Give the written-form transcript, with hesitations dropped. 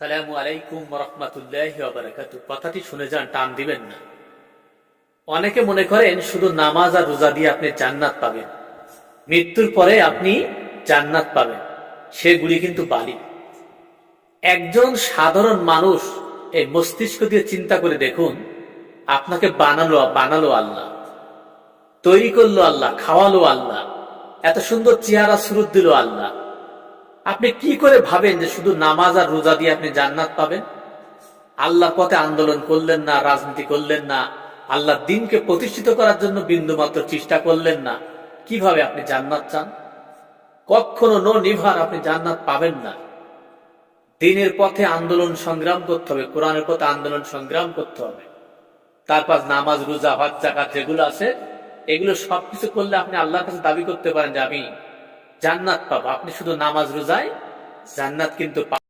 সালামু আলাইকুম রাহমাতুল্লাহি ওয়া বারাকাতুহু। কথাটি শুনে যান, টান দিবেন না। অনেকে মনে করেন শুধু নামাজ আর রোজা দিয়ে আপনি জান্নাত পাবেন, মৃত্যুর পরে আপনি জান্নাত পাবেন। সেগুলি কিন্তু বালি। একজন সাধারণ মানুষ এই মস্তিষ্ক দিয়ে চিন্তা করে দেখুন, আপনাকে বানালো আল্লাহ, তৈরি করলো আল্লাহ, খাওয়ালো আল্লাহ, এত সুন্দর চেহারা সুরত দিল আল্লাহ। আপনি কি করে ভাবেন যে শুধু নামাজ আর রোজা দিয়ে আপনি জান্নাত পাবেন? আল্লাহর পথে আন্দোলন করলেন না, রাজনীতি করলেন না, আল্লাহর দিনকে প্রতিষ্ঠিত করার জন্য বিন্দুমাত্র চেষ্টা করলেন না, কিভাবে আপনি জান্নাত চান? কখনো নো নিভার আপনি জান্নাত পাবেন না। দিনের পথে আন্দোলন সংগ্রাম করতে হবে, কোরআনের পথে আন্দোলন সংগ্রাম করতে হবে। তারপর নামাজ রোজা হজ যাকাত যেগুলো আছে, এগুলো সবকিছু করলে আপনি আল্লাহর কাছে দাবি করতে পারেন যে আমি জান্নাত পাবো। আপনি শুধু নামাজ রোজায় জান্নাত কিন্তু